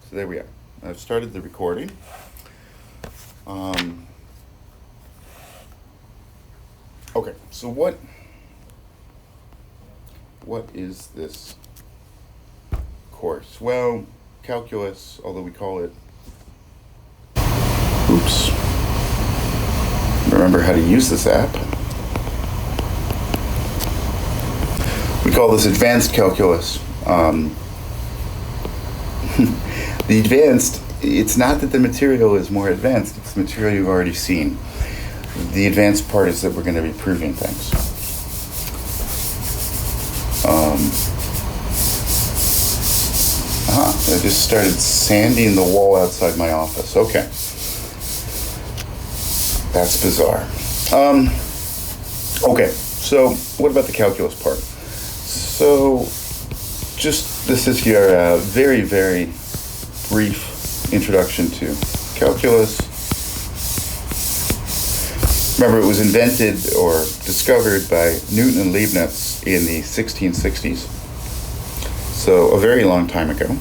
So there we are. I've started the recording. Okay, so what is this course? Well, calculus, although we call it, oops, remember how to use this app. We call this advanced calculus. The advanced, it's not that the material is more advanced, it's the material you've already seen. The advanced part is that we're going to be proving things. I just started sanding the wall outside my office. Okay. That's bizarre. Okay, so what about the calculus part? So, this is your very, very brief introduction to calculus. Remember, it was invented or discovered by Newton and Leibniz in the 1660s, so a very long time ago.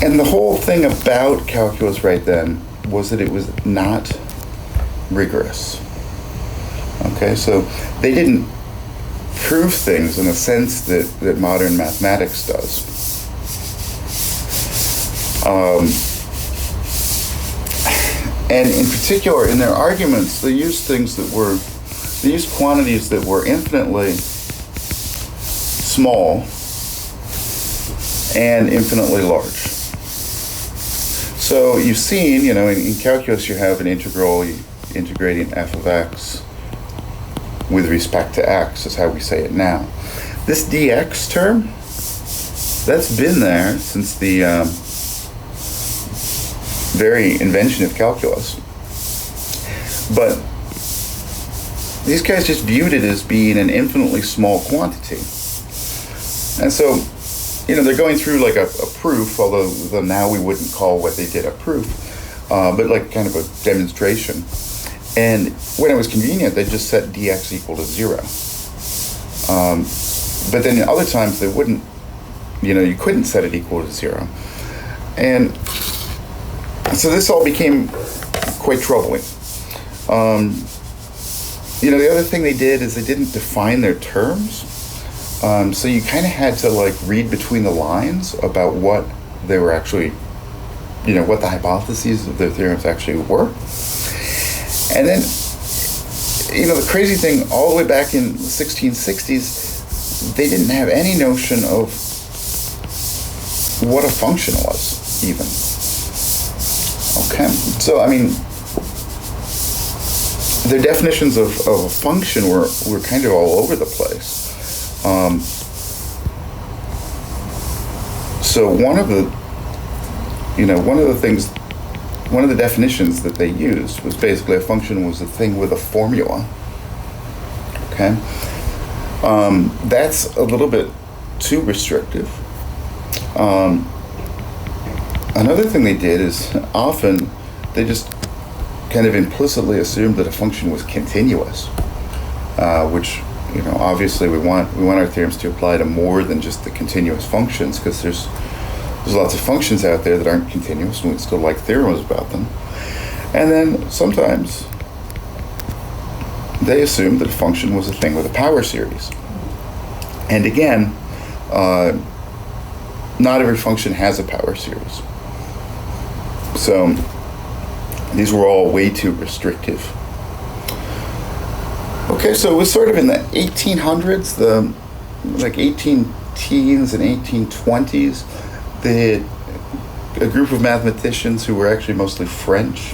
And the whole thing about calculus right then was that it was not rigorous. Okay, so they didn't prove things in a sense that modern mathematics does. And in particular, in their arguments, they used quantities that were infinitely small and infinitely large. So you've seen, in calculus you have an integral, integrating f of x with respect to x is how we say it now. This dx term, that's been there since the very invention of calculus. But these guys just viewed it as being an infinitely small quantity. And so, they're going through like a proof, although now we wouldn't call what they did a proof, but like kind of a demonstration. And when it was convenient, they just set dx equal to 0. But then other times they wouldn't, you couldn't set it equal to 0. And so this all became quite troubling. The other thing they did is they didn't define their terms. So you kind of had to read between the lines about what they were actually, what the hypotheses of their theorems actually were. And then, the crazy thing, all the way back in the 1660s, they didn't have any notion of what a function was, even. Okay, so, their definitions of a function were kind of all over the place. So one of the definitions that they used was basically a function was a thing with a formula. Okay, that's a little bit too restrictive. Another thing they did is often they just kind of implicitly assumed that a function was continuous, which obviously we want our theorems to apply to more than just the continuous functions, because there's lots of functions out there that aren't continuous, and we'd still like theorems about them. And then sometimes they assumed that a function was a thing with a power series. And again, not every function has a power series. So these were all way too restrictive. Okay, so it was sort of in the 1800s, the 18 teens and 1820s, a group of mathematicians who were actually mostly French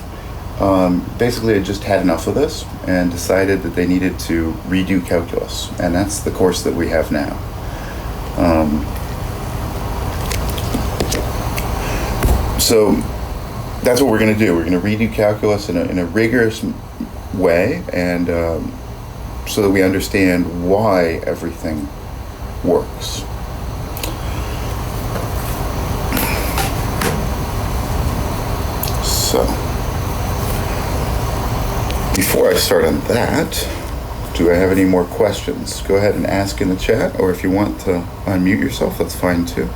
basically had just had enough of this and decided that they needed to redo calculus, and that's the course that we have now. So that's what we're going to do. We're going to redo calculus in a rigorous way, and so that we understand why everything works. So, before I start on that, Do I have any more questions? Go ahead and ask in the chat, or if you want to unmute yourself, that's fine too.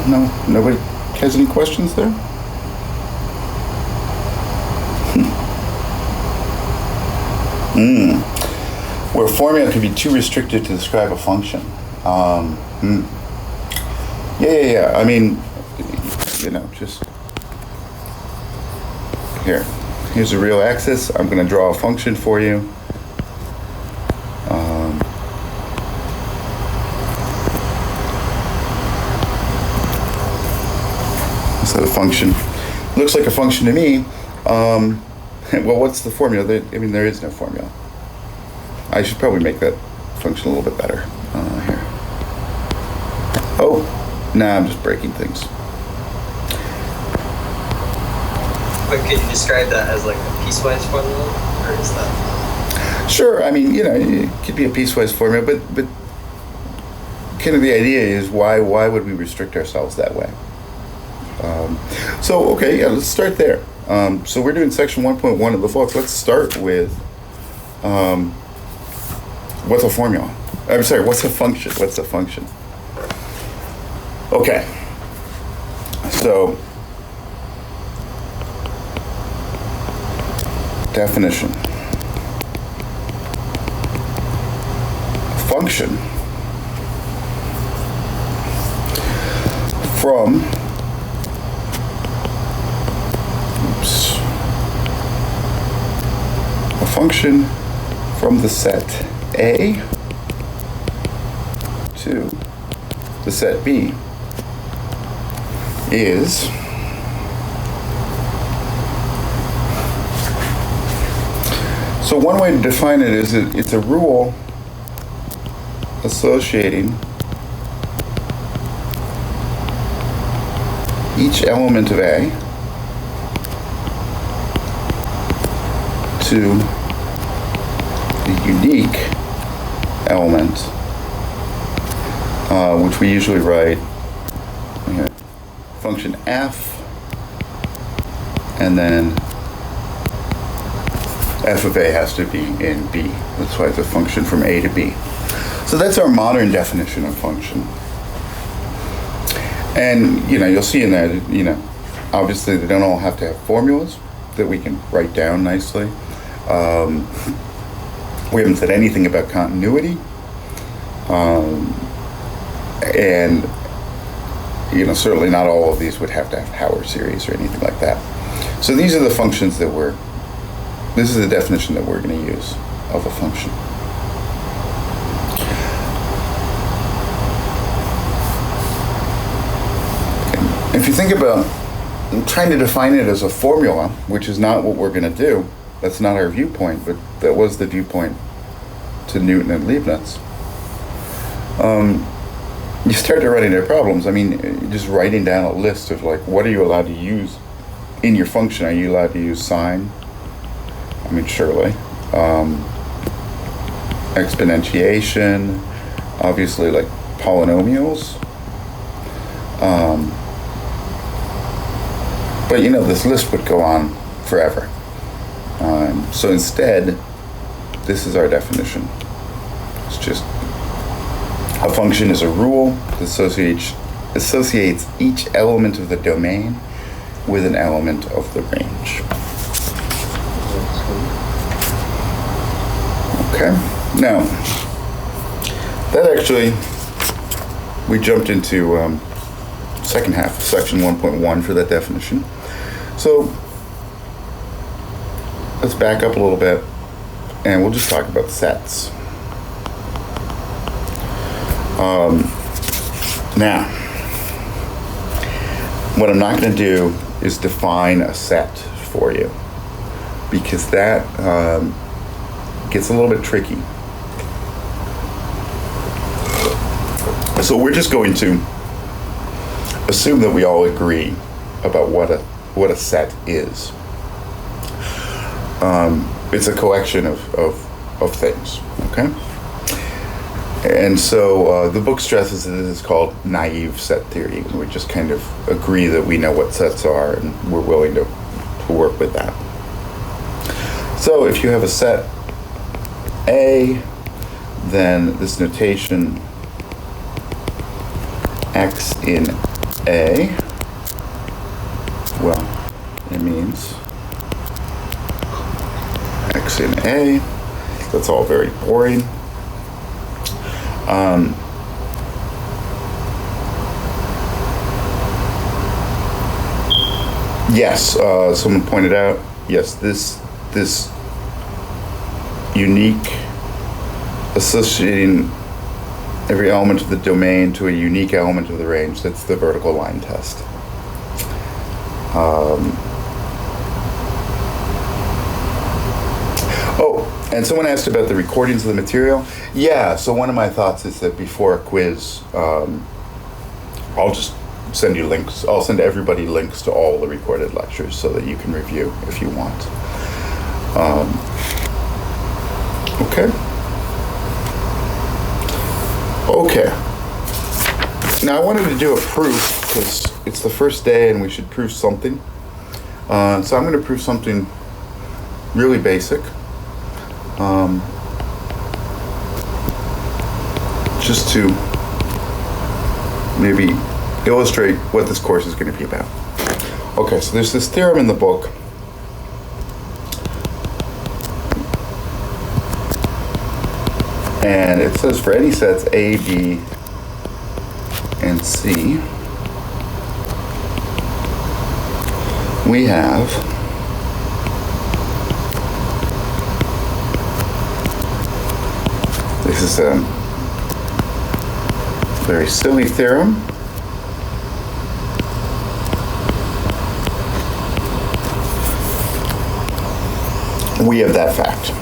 No, nobody has any questions there? Where a formula can be too restricted to describe a function. Yeah. I mean, just here's a real axis. I'm going to draw a function for you. Is that a function? Looks like a function to me. Well, what's the formula? There is no formula. I should probably make that function a little bit better. Here. Oh, nah, I'm just breaking things. But could you describe that as like a piecewise formula, or is that? Sure. It could be a piecewise formula, but kind of the idea is why would we restrict ourselves that way? Let's start there. So we're doing section 1.1 of the book. Let's start with what's a formula? I'm sorry, what's a function? What's a function? Okay. So, definition. Function from a function from the set A to the set B is so one way to define it is it's a rule associating each element of A to the unique element, which we usually write function f, and then f of A has to be in B. That's why it's a function from A to B. So that's our modern definition of function. And you'll see in there that, obviously they don't all have to have formulas that we can write down nicely. We haven't said anything about continuity, and certainly not all of these would have to have Howard series or anything like that. So these are the functions that this is the definition that we're going to use of a function. And if you think about trying to define it as a formula, which is not what we're going to do, that's not our viewpoint, but that was the viewpoint to Newton and Leibniz. You start to run into problems. Just writing down a list of what are you allowed to use in your function? Are you allowed to use sine? Surely. Exponentiation, obviously polynomials. But this list would go on forever. So instead, this is our definition. It's just a function is a rule that associates each element of the domain with an element of the range. Okay. Now, that actually, we jumped into second half, section 1.1 for that definition. So let's back up a little bit, and we'll just talk about sets. Now, what I'm not going to do is define a set for you, because that gets a little bit tricky. So we're just going to assume that we all agree about what a set is. It's a collection of things, okay? And so the book stresses that this is called naive set theory. We just kind of agree that we know what sets are and we're willing to work with that. So if you have a set A, then this notation X in A, well, it means X in A. That's all very boring. Yes, someone pointed out, yes, this unique associating every element of the domain to a unique element of the range, that's the vertical line test. Oh, and someone asked about the recordings of the material. Yeah, so one of my thoughts is that before a quiz, I'll just send you links. I'll send everybody links to all the recorded lectures so that you can review if you want. Okay. Okay. Now I wanted to do a proof because it's the first day and we should prove something. So I'm going to prove something really basic. Just to maybe illustrate what this course is going to be about. Okay, so there's this theorem in the book. And it says for any sets A, B, and C, we have this is a very silly theorem. We have that fact.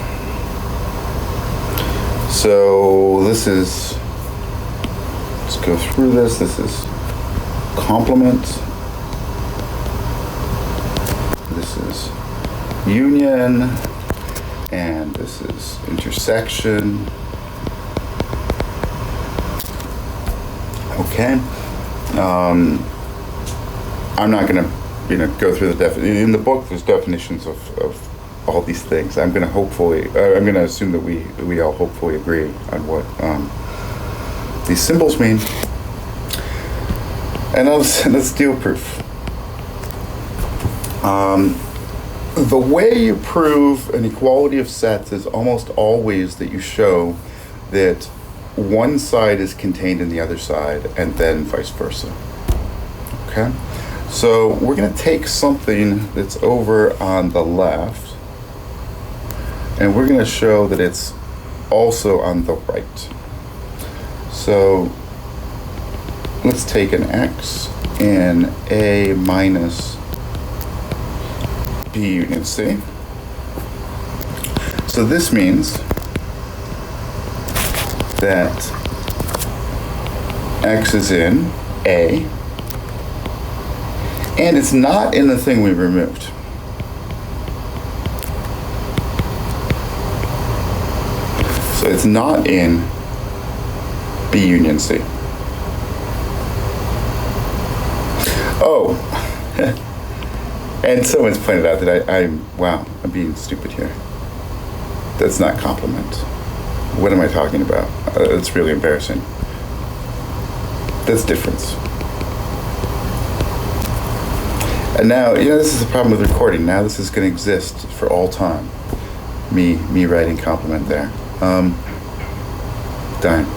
So this is, let's go through this. This is complement. This is union. And this is intersection. Okay. I'm not going to, go through the definition. In the book, there's definitions of all these things. I'm going to assume that we all hopefully agree on what these symbols mean. And let's do a proof. The way you prove an equality of sets is almost always that you show that one side is contained in the other side and then vice versa. Okay? So we're going to take something that's over on the left and we're going to show that it's also on the right. So let's take an X in A minus B union C. So this means that X is in A and it's not in the thing we removed. So it's not in B union C. Oh, and someone's pointed out that I'm being stupid here. That's not complement. What am I talking about? It's really embarrassing. That's difference. And now, this is the problem with recording. Now this is going to exist for all time. Me writing complement there. Dying.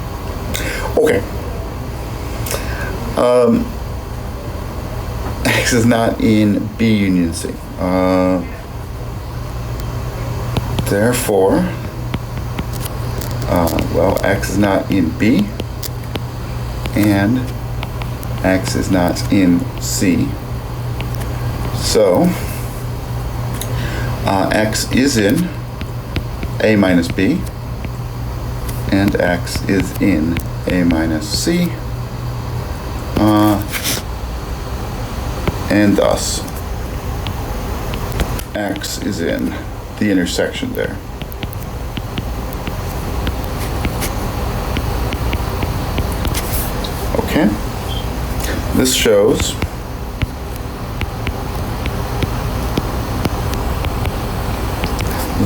Okay. X is not in B union C. Therefore, X is not in B, and X is not in C. So, X is in A minus B, and X is in A minus C. And thus, x is in the intersection there. Okay, this shows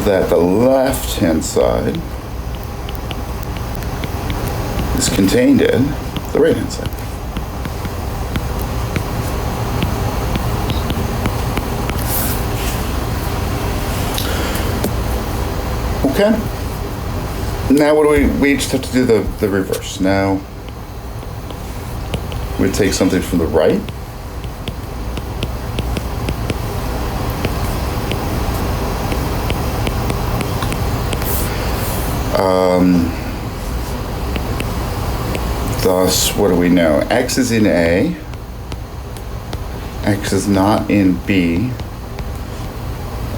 that the left-hand side is contained in the right-hand side. Okay. Now what do we just have to do the reverse. Now we take something from the right. Thus, what do we know? X is in A. X is not in B.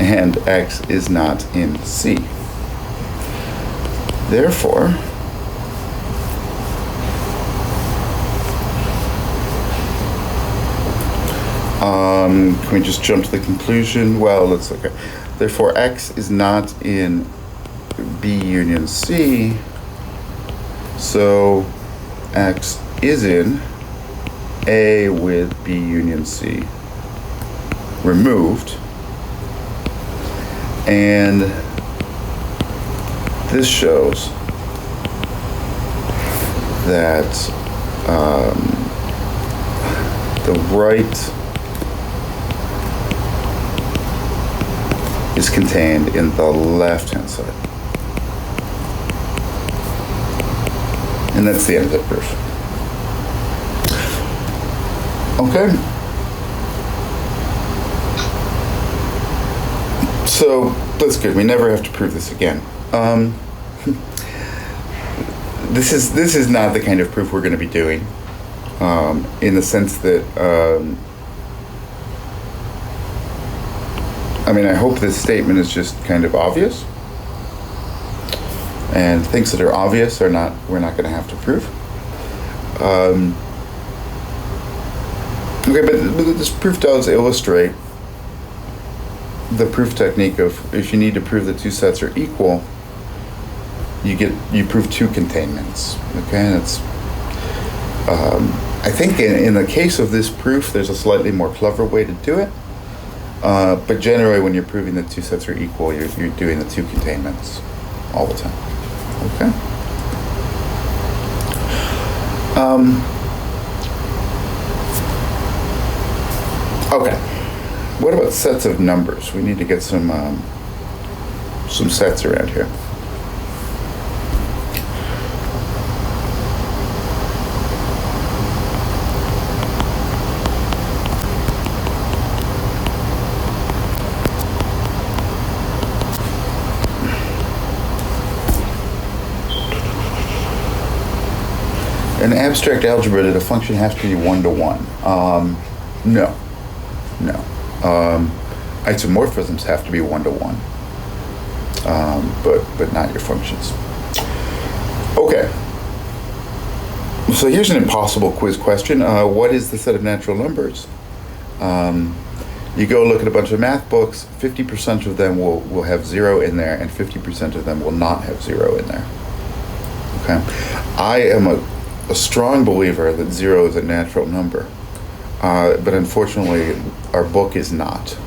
And X is not in C. Therefore, can we just jump to the conclusion? Well, let's look at. Therefore, X is not in B union C. So, X is in A with B union C removed. And this shows that the right is contained in the left-hand side. And that's the end of the proof. Okay. So that's good. We never have to prove this again. This is not the kind of proof we're going to be doing, in the sense that I hope this statement is just kind of obvious, and things that are obvious we're not going to have to prove. Okay, but this proof does illustrate the proof technique of if you need to prove the two sets are equal, you prove two containments. Okay, that's I think in the case of this proof, there's a slightly more clever way to do it. But generally, when you're proving that two sets are equal, you're doing the two containments all the time. Okay. Okay. What about sets of numbers? We need to get some sets around here. In abstract algebra, did a function have to be one-to-one? No. Isomorphisms have to be one-to-one, but not your functions. Okay. So here's an impossible quiz question. What is the set of natural numbers? You go look at a bunch of math books. 50% of them will have 0 in there, and 50% of them will not have 0 in there. Okay. I am a strong believer that 0 is a natural number, but unfortunately our book is not.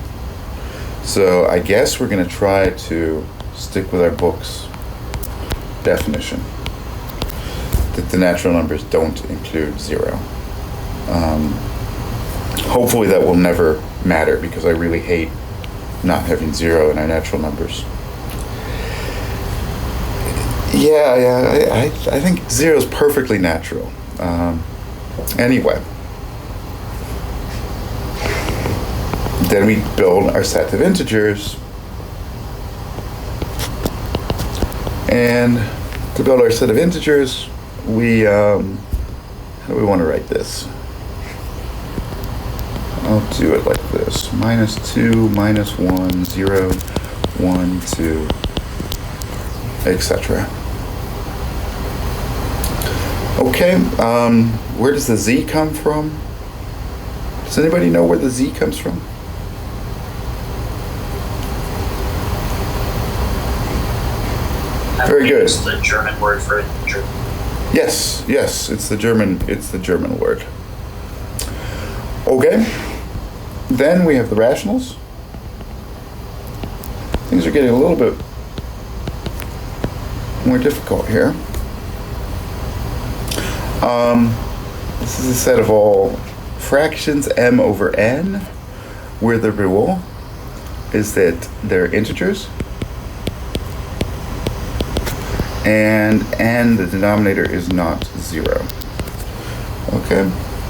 So I guess we're going to try to stick with our book's definition that the natural numbers don't include 0. Hopefully that will never matter, because I really hate not having 0 in our natural numbers. Yeah, I think 0 is perfectly natural. Anyway, then we build our set of integers, and to build our set of integers, we how do we want to write this? I'll do it like this: -2, -1, 0, 1, 2, etc. Okay, where does the z come from? Does anybody know where the Z comes from? Very good. It's the German word for integer. Yes, it's the German word. Okay. Then we have the rationals. Things are getting a little bit more difficult here. This is a set of all fractions m over n, where the rule is that they're integers, and n, the denominator, is not 0. Okay.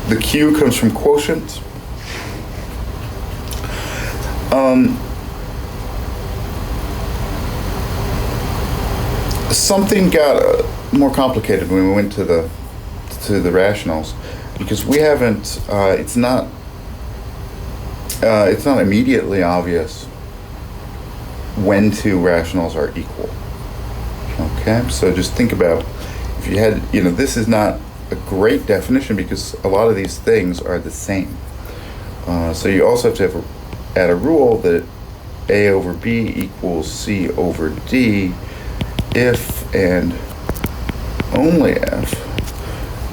The q comes from quotient. Something got more complicated when we went to the rationals, because we haven't. It's not immediately obvious when two rationals are equal. Okay, so just think about if you had, this is not a great definition because a lot of these things are the same. So you also have to add a rule that a over b equals c over d if and only if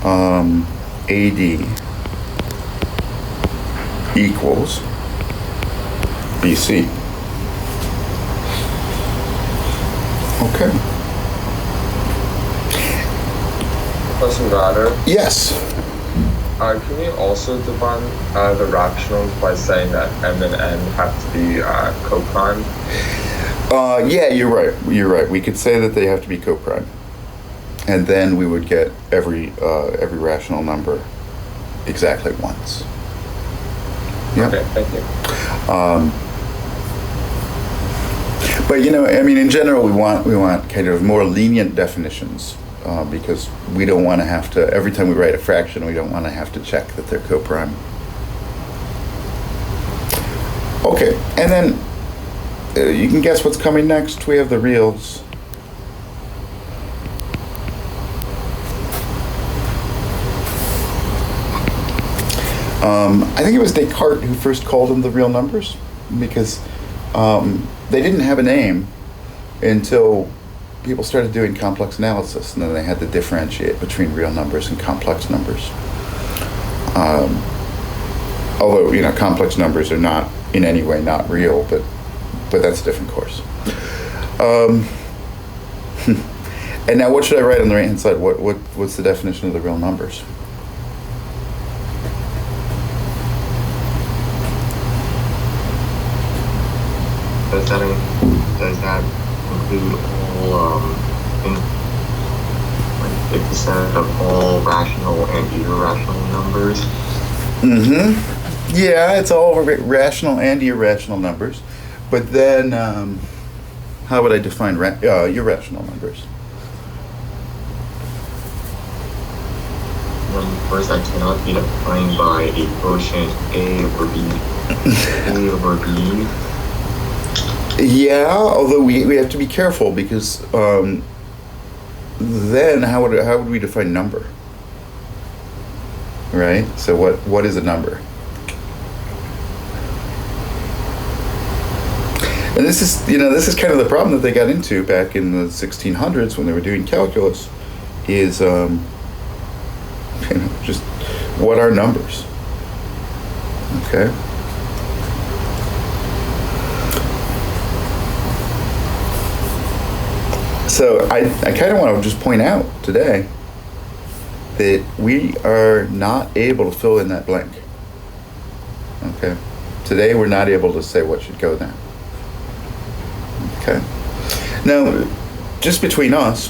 AD equals BC. Okay. Question, Ryder. Yes. Can we also define the rationals by saying that m and n have to be co-prime? Yeah, you're right. We could say that they have to be co-prime, and then we would get every rational number exactly once. Yeah. Okay, thank you. But in general, we want kind of more lenient definitions because we don't want to have to, every time we write a fraction, we don't want to have to check that they're co-prime. Okay, and then you can guess what's coming next. We have the reals. I think it was Descartes who first called them the real numbers, because they didn't have a name until people started doing complex analysis, and then they had to differentiate between real numbers and complex numbers. Although, complex numbers are not in any way not real, but that's a different course. And now what should I write on the right-hand side? What's the definition of the real numbers? Does that include all, like the set of all rational and irrational numbers? Mm-hmm. Yeah, it's all rational and irrational numbers. But then, how would I define irrational numbers? Numbers that cannot be defined by a quotient A over B. A over B. Yeah, although we have to be careful because then how would we define number? Right? So what is a number? And this is kind of the problem that they got into back in the 1600s when they were doing calculus, is just what are numbers? Okay. So I kind of want to just point out today that we are not able to fill in that blank. Okay. Today we're not able to say what should go there. Okay. Now, just between us,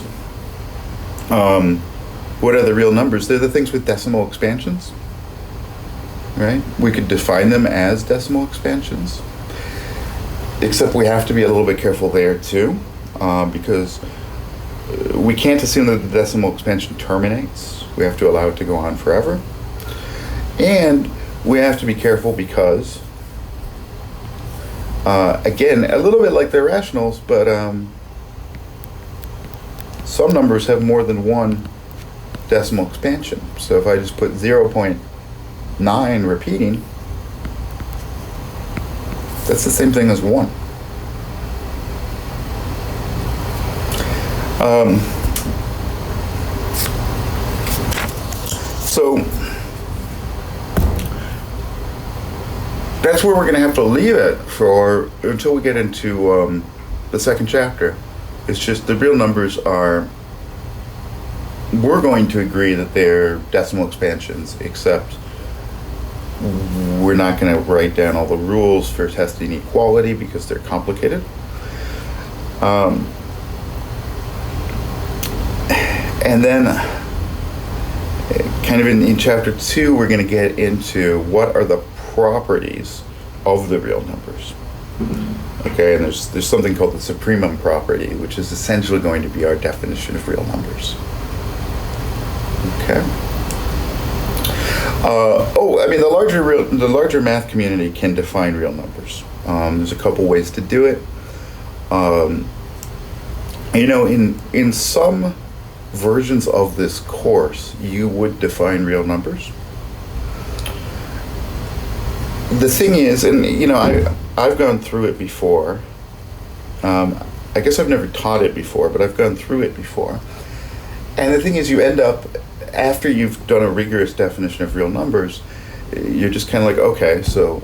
what are the real numbers? They're the things with decimal expansions, right? We could define them as decimal expansions, except we have to be a little bit careful there too, because we can't assume that the decimal expansion terminates. We have to allow it to go on forever. And we have to be careful because, again, a little bit like the rationals, but some numbers have more than one decimal expansion. So if I just put 0.9 repeating, That's the same thing as 1. So that's where we're going to have to leave it for until we get into the second chapter. It's just the real numbers are, we're going to agree that they're decimal expansions, except we're not going to write down all the rules for testing equality because they're complicated. And then kind of in chapter 2, we're going to get into what are the properties of the real numbers. Okay, and there's something called the supremum property, which is essentially going to be our definition of real numbers. Okay. The larger math community can define real numbers. There's a couple ways to do it. In some versions of this course, you would define real numbers. The thing is, and I've gone through it before. I guess I've never taught it before, but I've gone through it before. And the thing is, you end up, after you've done a rigorous definition of real numbers, you're just kind of like, okay, so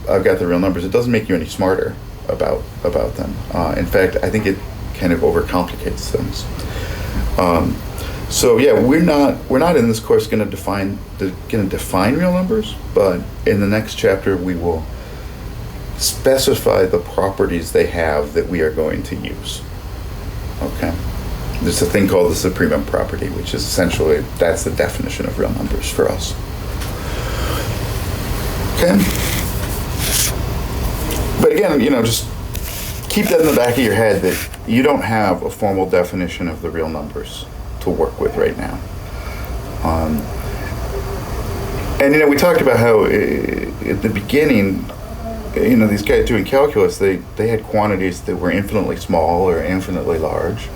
I've got the real numbers. It doesn't make you any smarter about them. In fact, I think it kind of overcomplicates things. So yeah, we're not in this course going to define real numbers, but in the next chapter we will specify the properties they have that we are going to use. Okay. There's a thing called the supremum property, which is essentially, that's the definition of real numbers for us. Okay? But again, just keep that in the back of your head that you don't have a formal definition of the real numbers to work with right now. And we talked about how at the beginning, these guys doing calculus, they had quantities that were infinitely small or infinitely large.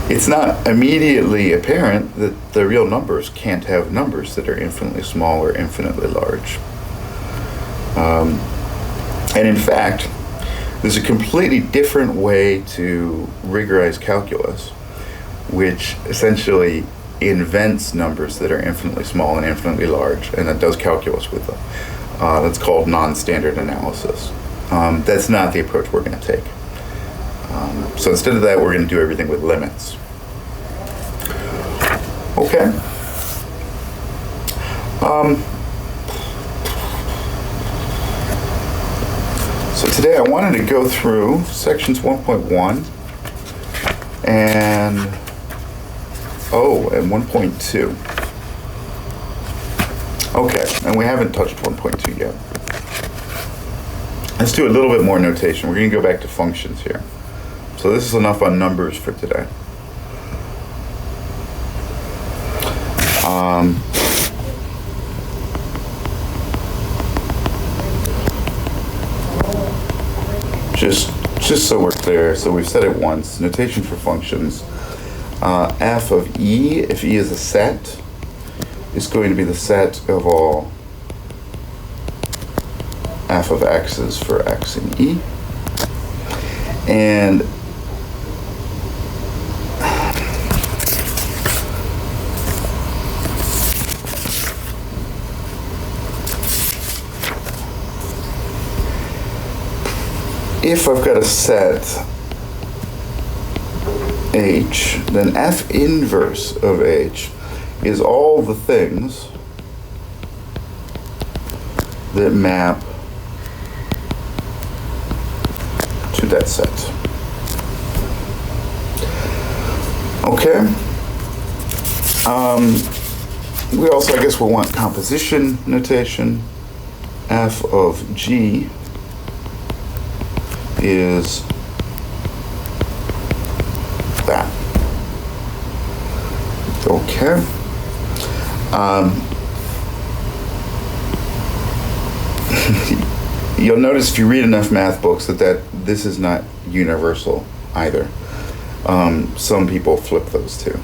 It's not immediately apparent that the real numbers can't have numbers that are infinitely small or infinitely large. And in fact, there's a completely different way to rigorize calculus, which essentially invents numbers that are infinitely small and infinitely large, and that does calculus with them. That's called non-standard analysis. That's not the approach we're going to take. So instead of that, we're going to do everything with limits. Okay. So today I wanted to go through sections 1.1 and 1.2. Okay, and we haven't touched 1.2 yet. Let's do a little bit more notation. We're going to go back to functions here. So this is enough on numbers for today. Just so we're clear, so we've said it once, notation for functions. F of E, if E is a set, is going to be the set of all f of x's for x in E. And if I've got a set H, then F inverse of H is all the things that map to that set. Okay. We also, I guess, will want composition notation. F of G is that. Okay. You'll notice if you read enough math books that this is not universal either. Some people flip those two.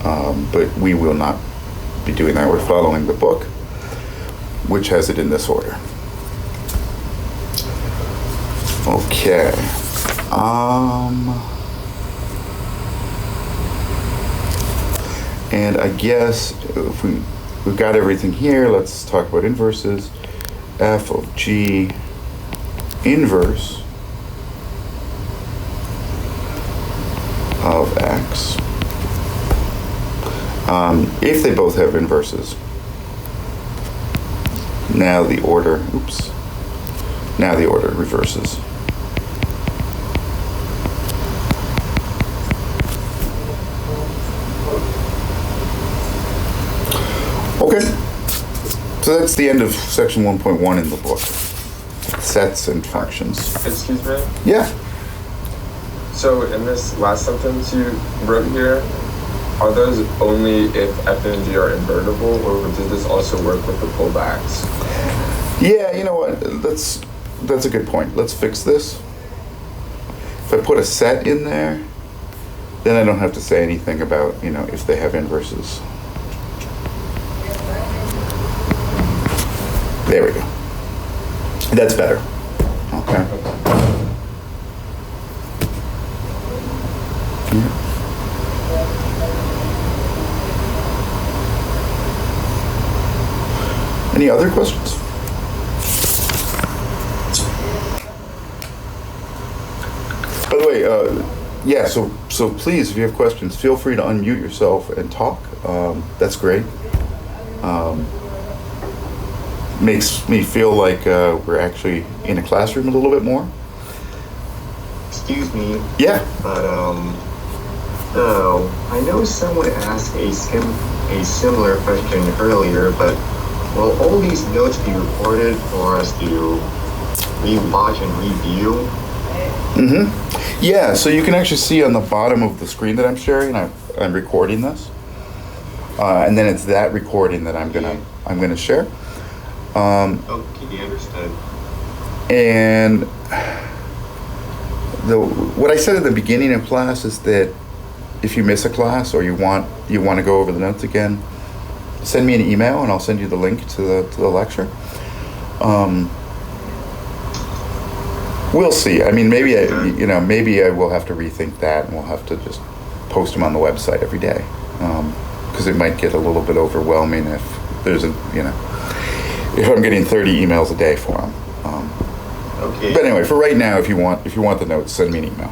But we will not be doing that. We're following the book. which has it in this order. Okay. And I guess if we've got everything here, let's talk about inverses. F of G inverse of X. If they both have inverses. Now the order reverses. Okay, so that's the end of section 1.1 in the book. Sets and functions. Excuse me? Yeah. So in this last sentence you wrote here, are those only if f and g are invertible, or does this also work with the pullbacks? Yeah, you know what? That's a good point. Let's fix this. If I put a set in there, then I don't have to say anything about, if they have inverses. There we go. That's better. Okay. Yeah. Any other questions? By the way, yeah, so please, if you have questions, feel free to unmute yourself and talk. That's great. Makes me feel like we're actually in a classroom a little bit more. Excuse me. Yeah. But I know someone asked a similar question earlier, but will all these notes be recorded for us to rewatch and review? Mm-hmm. Yeah, so you can actually see on the bottom of the screen that I'm sharing, I'm recording this, and then it's that recording that I'm gonna share. Okay, understood. And what I said at the beginning of class is that if you miss a class or you want to go over the notes again, send me an email and I'll send you the link to the lecture. We'll see. I mean, maybe I will have to rethink that, and we'll have to just post them on the website every day, because it might get a little bit overwhelming if there's if I'm getting 30 emails a day for them. Okay. But anyway, for right now, if you want the notes, send me an email.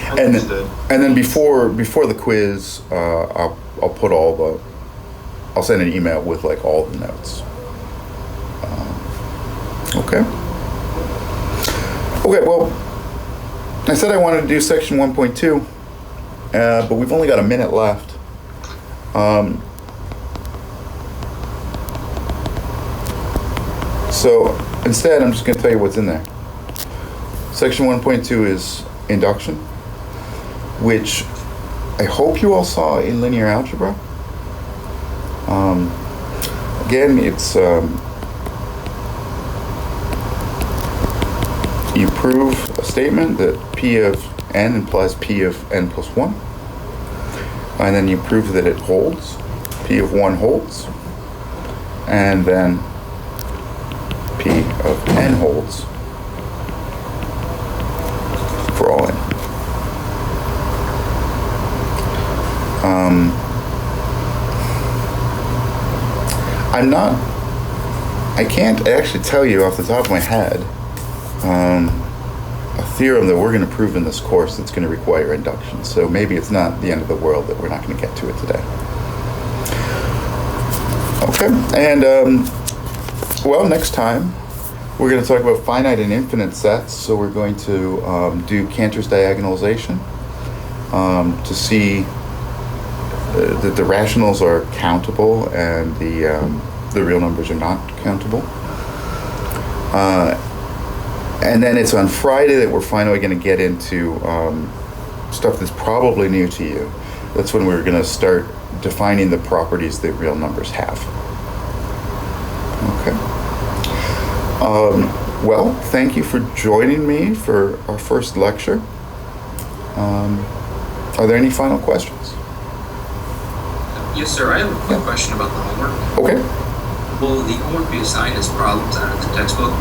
Understood. And then before the quiz, I'll put I'll send an email with like all the notes. Okay. Okay. Well, I said I wanted to do section 1.2, but we've only got a minute left. So instead, I'm just going to tell you what's in there. Section 1.2 is induction, which I hope you all saw in linear algebra. Again, it's you prove a statement that P of n implies P of n plus 1, and then you prove that it holds, P of 1 holds, and then P of n holds for all n. I can't actually tell you off the top of my head a theorem that we're going to prove in this course that's going to require induction. So maybe it's not the end of the world that we're not going to get to it today. Okay, and well, next time we're going to talk about finite and infinite sets. So we're going to do Cantor's diagonalization to see that the rationals are countable and the real numbers are not countable. And then it's on Friday that we're finally going to get into stuff that's probably new to you. That's when we're going to start defining the properties that real numbers have. Okay. Well, thank you for joining me for our first lecture. Are there any final questions? Yes, sir. I have a quick question about the homework. Okay. will the homework be assigned as problems out of the textbook?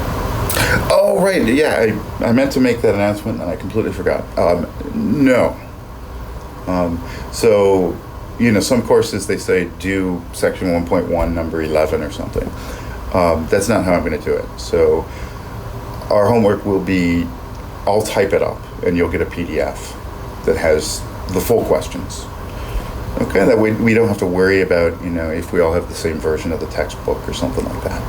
Oh, right. Yeah, I meant to make that announcement and I completely forgot. No. So, some courses they say do section 1.1, number 11 or something. That's not how I'm going to do it. So, our homework will be, I'll type it up and you'll get a PDF that has the full questions. Okay, that way we don't have to worry about, if we all have the same version of the textbook or something like that.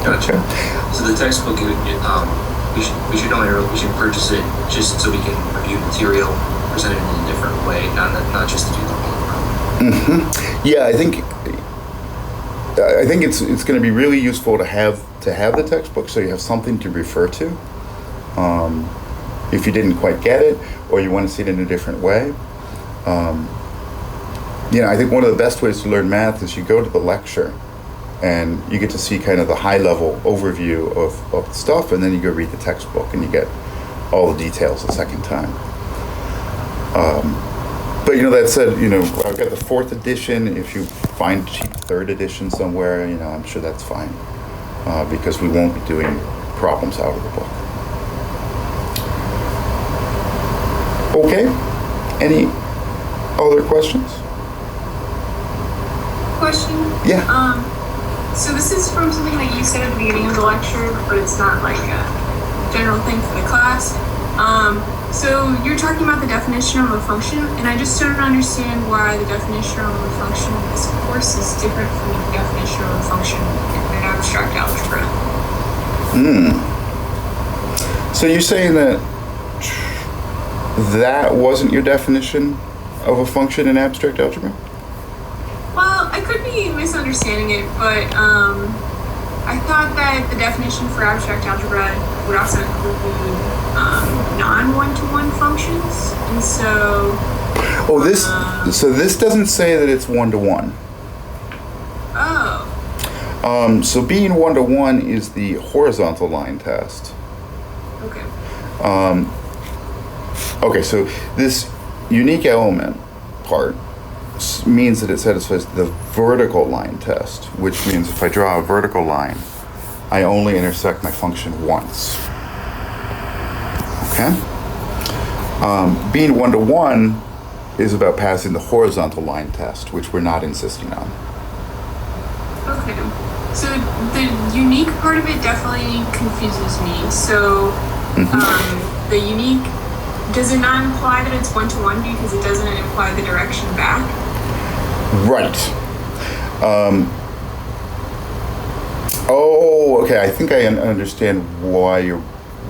Gotcha. Okay. So the textbook, we should purchase it just so we can review material presented in a different way, not just to do the homework. Mm-hmm. Yeah, I think it's going to be really useful to have the textbook so you have something to refer to. If you didn't quite get it or you want to see it in a different way. I think one of the best ways to learn math is you go to the lecture and you get to see kind of the high level overview of the stuff, and then you go read the textbook and you get all the details the second time. But that said, I've got the 4th edition. If you find cheap 3rd edition somewhere, I'm sure that's fine, because we won't be doing problems out of the book. Okay, any other questions? Question? Yeah. So this is from something that you said at the beginning of the lecture, but it's not like a general thing for the class. So you're talking about the definition of a function, and I just don't understand why the definition of a function in this course is different from the definition of a function in abstract algebra. So you're saying that wasn't your definition of a function in abstract algebra? Well, I could be misunderstanding it, but I thought that the definition for abstract algebra would also include non-one-to-one functions, and so... So this doesn't say that it's one-to-one. Oh. So being one-to-one is the horizontal line test. Okay. Okay, so this unique element part means that it satisfies the vertical line test, which means if I draw a vertical line, I only intersect my function once. Okay? Being one-to-one is about passing the horizontal line test, which we're not insisting on. Okay. So the unique part of it definitely confuses me. So the unique, does it not imply that it's one-to-one because it doesn't imply the direction back? Right. Okay. I think I understand why you're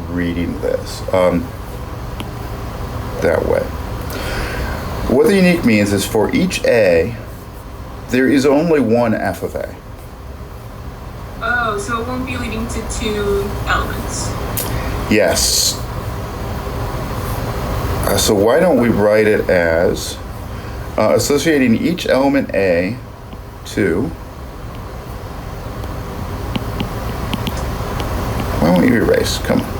reading this that way. What the unique means is for each A, there is only one f of A. Oh, so it won't be leading to 2 elements. Yes. So why don't we write it as associating each element A to... Why don't you erase? Come on.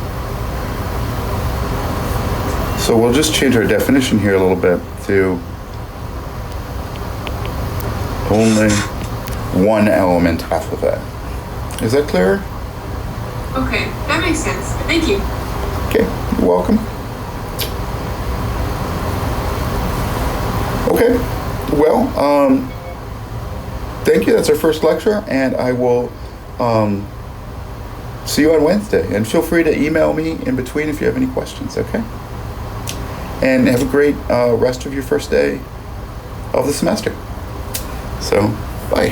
So we'll just change our definition here a little bit to only one element f of A. Is that clearer? Okay, that makes sense. Thank you. Okay, you're welcome. Okay, well, thank you. That's our first lecture, and I will see you on Wednesday. And feel free to email me in between if you have any questions, okay? And have a great rest of your first day of the semester. So, bye.